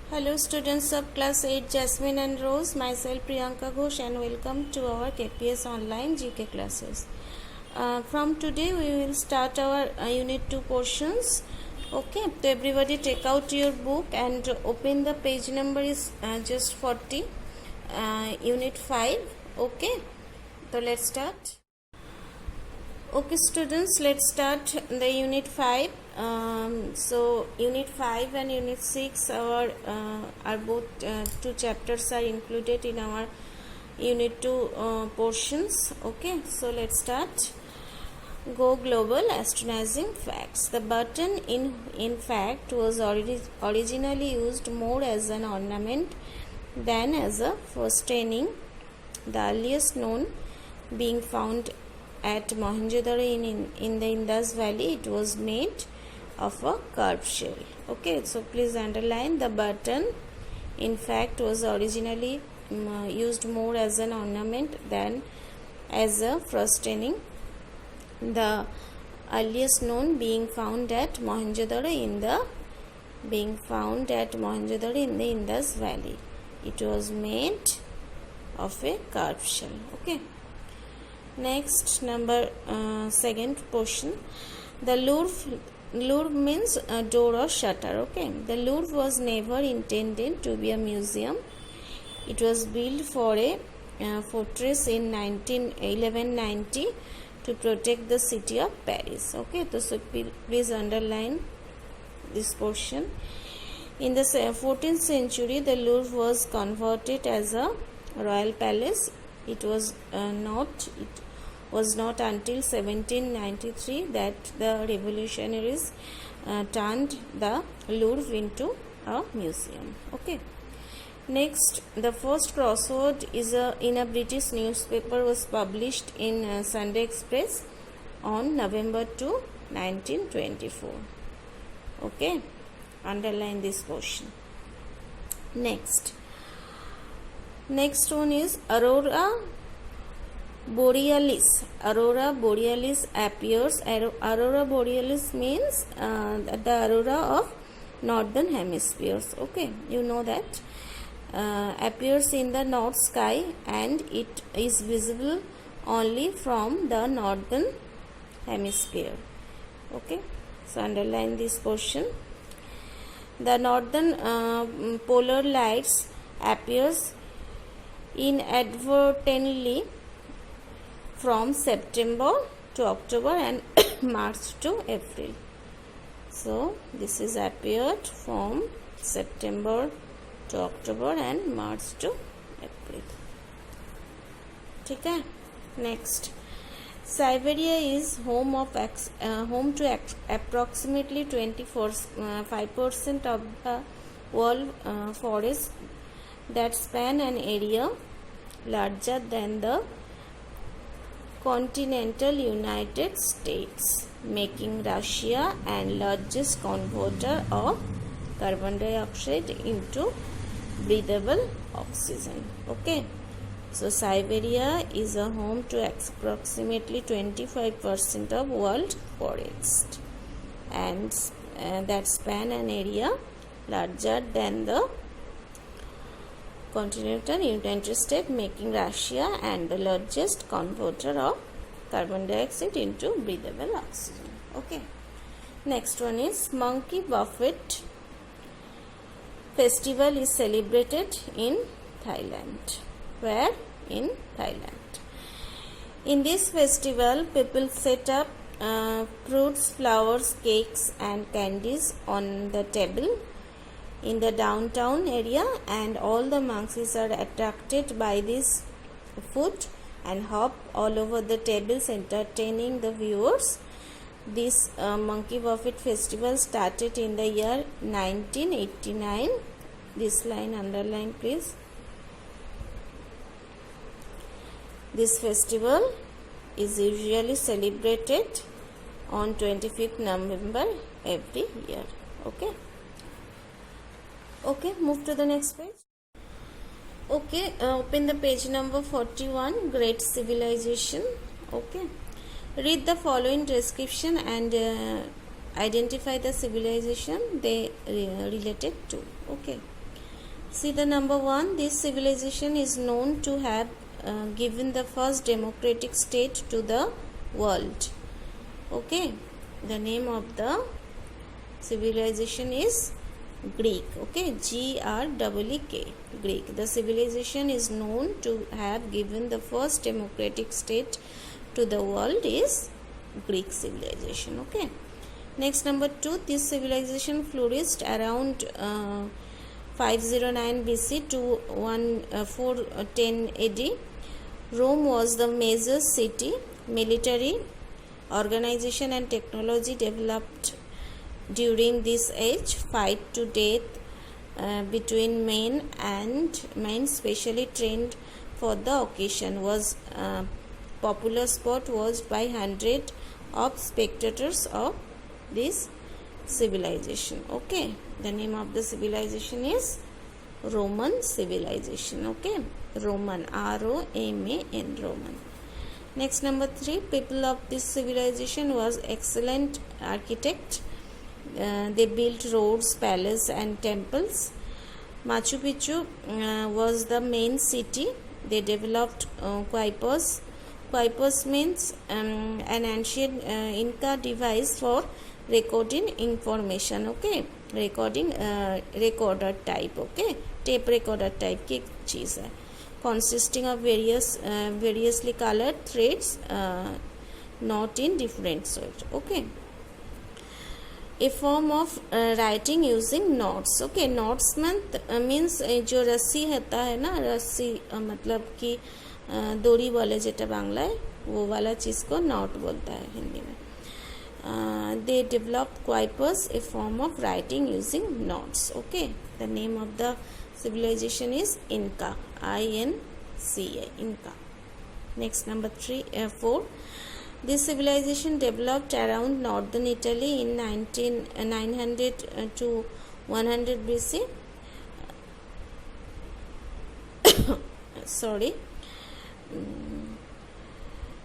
Hello students of class 8 Jasmine and Rose, myself Priyanka Ghosh and welcome to our KPS online GK classes. From today we will start our unit 2 portions. Okay, so everybody take out your book and open the page number is just 40, unit 5. Okay, so let's start. Okay students, let's start the unit 5. So unit 5 and unit 6 are both two chapters are included in our unit 2 portions. Okay, so let's start. Go global, astonishing facts. The button in fact was originally used more as an ornament than as a fastening. The earliest known being found at Mohenjo-daro in the Indus Valley. It was made of a curved shell. Okay, so please underline the button in fact was originally used more as an ornament than as a fastening. The earliest known being found at Mohenjo-daro in the Indus Valley. It was made of a curved shell. Okay. Next, number second portion. The louvre means door or shutter. Okay, the Louvre was never intended to be a museum. It was built for a fortress in 1190 to protect the city of Paris. Okay, so please underline this portion. In the 14th century, the Louvre was converted as a royal palace. It was not until 1793 that the revolutionaries turned the Louvre into a museum. Okay. Next, the first crossword is in a British newspaper was published in Sunday Express on November 2, 1924. Okay. Underline this portion. Next one is Aurora Borealis. Aurora Borealis appears. Aurora Borealis means the aurora of northern hemispheres. Okay, you know that appears in the north sky and it is visible only from the northern hemisphere. Okay, so underline this portion. The northern polar lights appears inadvertently from September to October and March to April. So this is appeared from September to October and March to April. Okay. Next, Siberia is home to approximately 5% of the world forest that span an area larger than the continental United States, making Russia and largest converter of carbon dioxide into breathable oxygen. Okay, so Siberia is a home to approximately 25% of world forest and that span an area larger than the continental United States, making Russia and the largest converter of carbon dioxide into breathable oxygen. Okay. Next one is Monkey Buffet Festival is celebrated in Thailand. Where? In Thailand. In this festival, people set up fruits, flowers, cakes and candies on the table in the downtown area, and all the monkeys are attracted by this food and hop all over the tables entertaining the viewers. This Monkey Buffet festival started in the year 1989. This line underline please. This festival is usually celebrated on 25th November every year. Okay. Okay, move to the next page. Okay, open the page number 41, Great Civilization. Okay, read the following description and identify the civilization they related to. Okay, See the number 1. This civilization is known to have given the first democratic state to the world. Okay, the name of the civilization is Greek. Okay, Greek. Greek. The civilization is known to have given the first democratic state to the world is Greek civilization. Okay. Next, number 2. This civilization flourished around 509 BC to 410 AD. Rome was the major city. Military organization and technology developed during this age. Fight to death between men specially trained for the occasion was popular spot watched by hundreds of spectators of this civilization. Okay, the name of the civilization is Roman civilization. Okay, Roman, R-O-M-A-N, Roman. Next, number 3. People of this civilization was excellent architect. They built roads, palaces and temples. Machu Picchu was the main city. They developed Quipus. Quipus means an ancient Inca device for recording information. Okay, recording recorder type. Okay, tape recorder type की चीज़ है, consisting of variously colored threads, not in different sorts. Okay, a form of writing using knots. Okay, knots means जो रस्सी होता है ना, रस्सी मतलब कि दौड़ी वाले जेटा बांग्ला है वो वाला चीज़ को नॉट बोलता है हिंदी में. They developed quipus, a form of writing using knots. Okay, the name of the civilization is Inca, I-N-C-A, Inca. Next, number 4. This civilization developed around northern Italy in 900 to 100 BC. Sorry.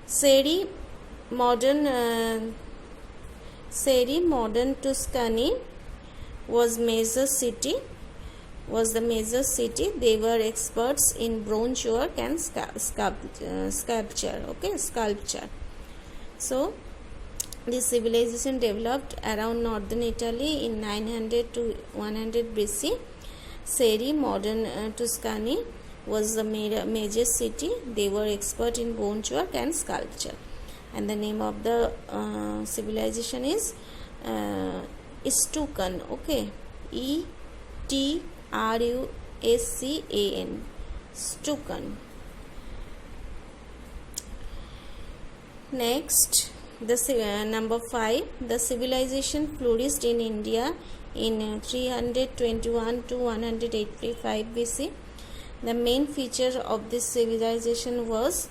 Seri, modern Tuscany was the major city. They were experts in bronze work and sculpture. Okay, sculpture. So this civilization developed around northern Italy in 900 to 100 BC. Seri, modern Tuscany, was the major city. They were expert in bronze work and sculpture. And the name of the civilization is Etruscan. Okay, E-T-R-U-S-C-A-N, Etruscan. Next, number 5. The civilization flourished in India in 321 to 185 BC. The main feature of this civilization was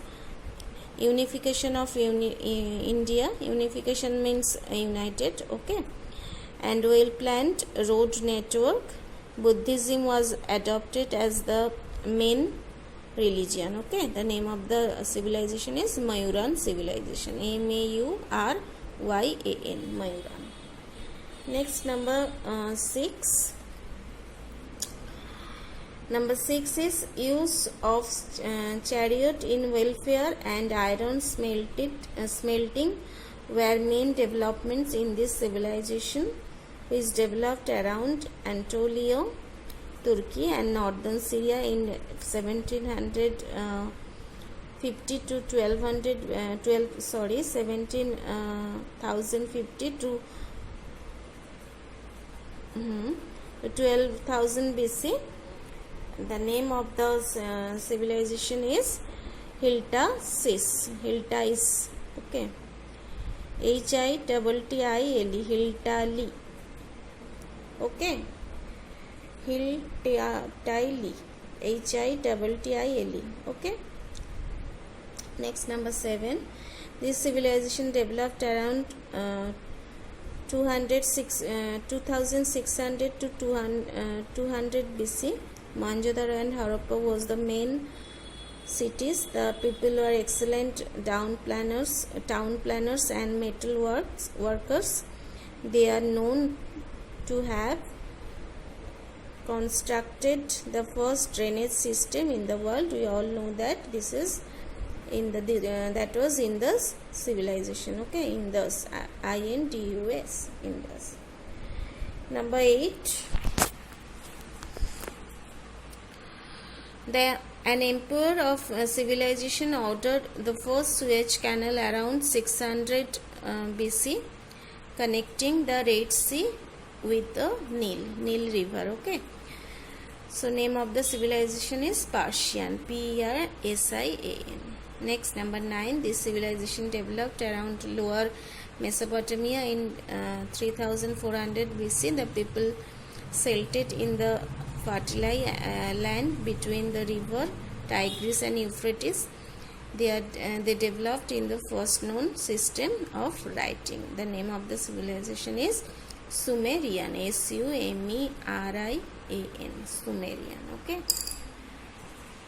unification of India. Unification means united. Okay, and well-planned road network. Buddhism was adopted as the main religion. Okay, the name of the civilization is Mayuran civilization, M-A-U-R-Y-A-N, Mayuran. Next, number 6. Number 6 is use of chariot in welfare and iron smelting were main developments in this civilization, which developed around Anatolia, Turkey and northern Syria in 1750 to 17,050 to 12,000 BC. The name of the civilization is Hilta-Sis. Hilta-Is. Okay, H-I-T-T-I-L-E, Hiltali. Okay, Hiltali, H-I-T-T-I-L-E. Okay. Next, number 7. This civilization developed around 2600 to 200 BC. Mohenjo-daro and Harappa was the main cities. The people were excellent town planners and metal workers. They are known to have constructed the first drainage system in the world? We all know that this is in the that was Indus civilization. Okay, Indus, Indus, Indus. Number 8. An emperor of civilization ordered the first Suez Canal around 600 BC, connecting the Red Sea with the Nile River. Okay. So name of the civilization is Persian, Persian. Next, number 9. This civilization developed around Lower Mesopotamia in 3400 BC. The people settled in the fertile land between the river Tigris and Euphrates. They developed in the first known system of writing. The name of the civilization is Sumerian, Sumerian, Sumerian. Okay.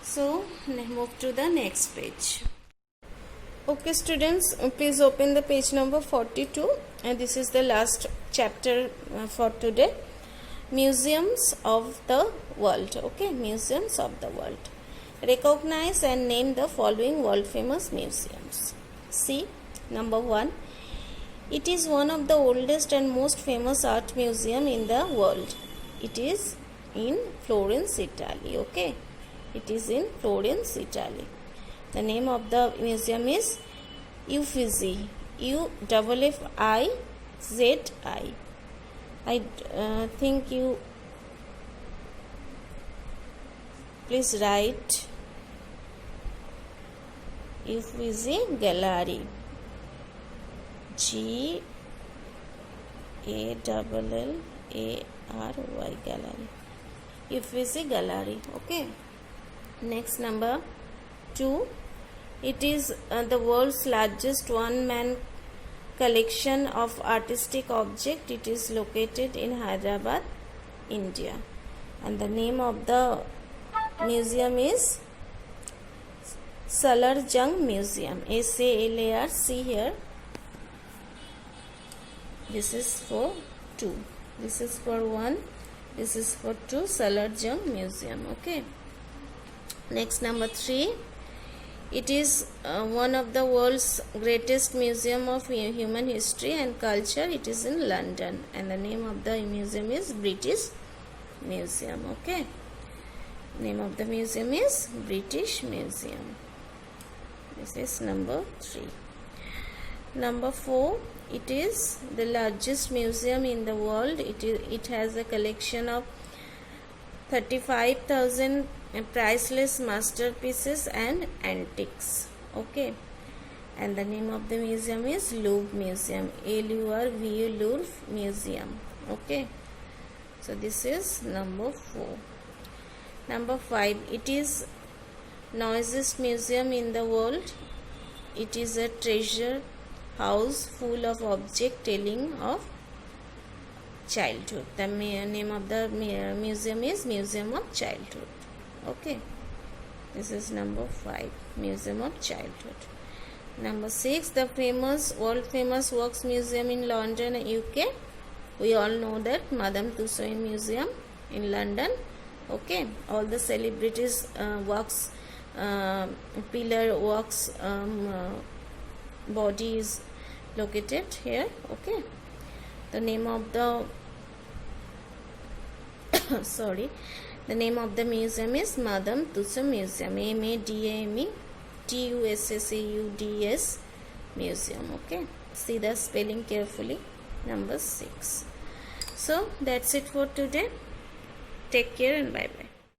So move to the next page. Okay students, please open the page number 42, and this is the last chapter for today. Museums of the world. Okay, museums of the world. Recognize and name the following world famous museums. See, number 1. It is one of the oldest and most famous art museum in the world. It is in Florence, Italy. Okay, it is in Florence, Italy. The name of the museum is Uffizi, Uffizi. I think you please write Uffizi Gallery, Gallary, Gallery, Uffizi Gallery. Okay. Next, number 2. It is the world's largest one-man collection of artistic objects. It is located in Hyderabad, India, and the name of the museum is Salarjung Museum, SALARC here. This is for 2, this is for 1, this is for 2, Salarjung Museum. Okay. Next, number 3. It is one of the world's greatest museum of human history and culture. It is in London, and the name of the museum is British Museum. Okay, name of the museum is British Museum. This is number 3. Number 4. It is the largest museum in the world. It has a collection of 35,000 priceless masterpieces and antiques. Okay, and the name of the museum is Louvre Museum, LURV, Louvre Museum. Okay, so this is number 4. Number 5. It is noisiest museum in the world. It is a treasure house full of objects telling of childhood. The name of the museum is Museum of Childhood. Okay, this is number 5, Museum of Childhood. Number 6. The world famous Wax Museum in London, UK. We all know that Madame Tussauds Museum in London. Okay, all the celebrities wax, pillar wax body is located here. Okay, the name of the the name of the museum is Madame Tussauds Museum, MADAME Museum. Okay, see the spelling carefully. Number 6. So that's it for today. Take care and bye bye.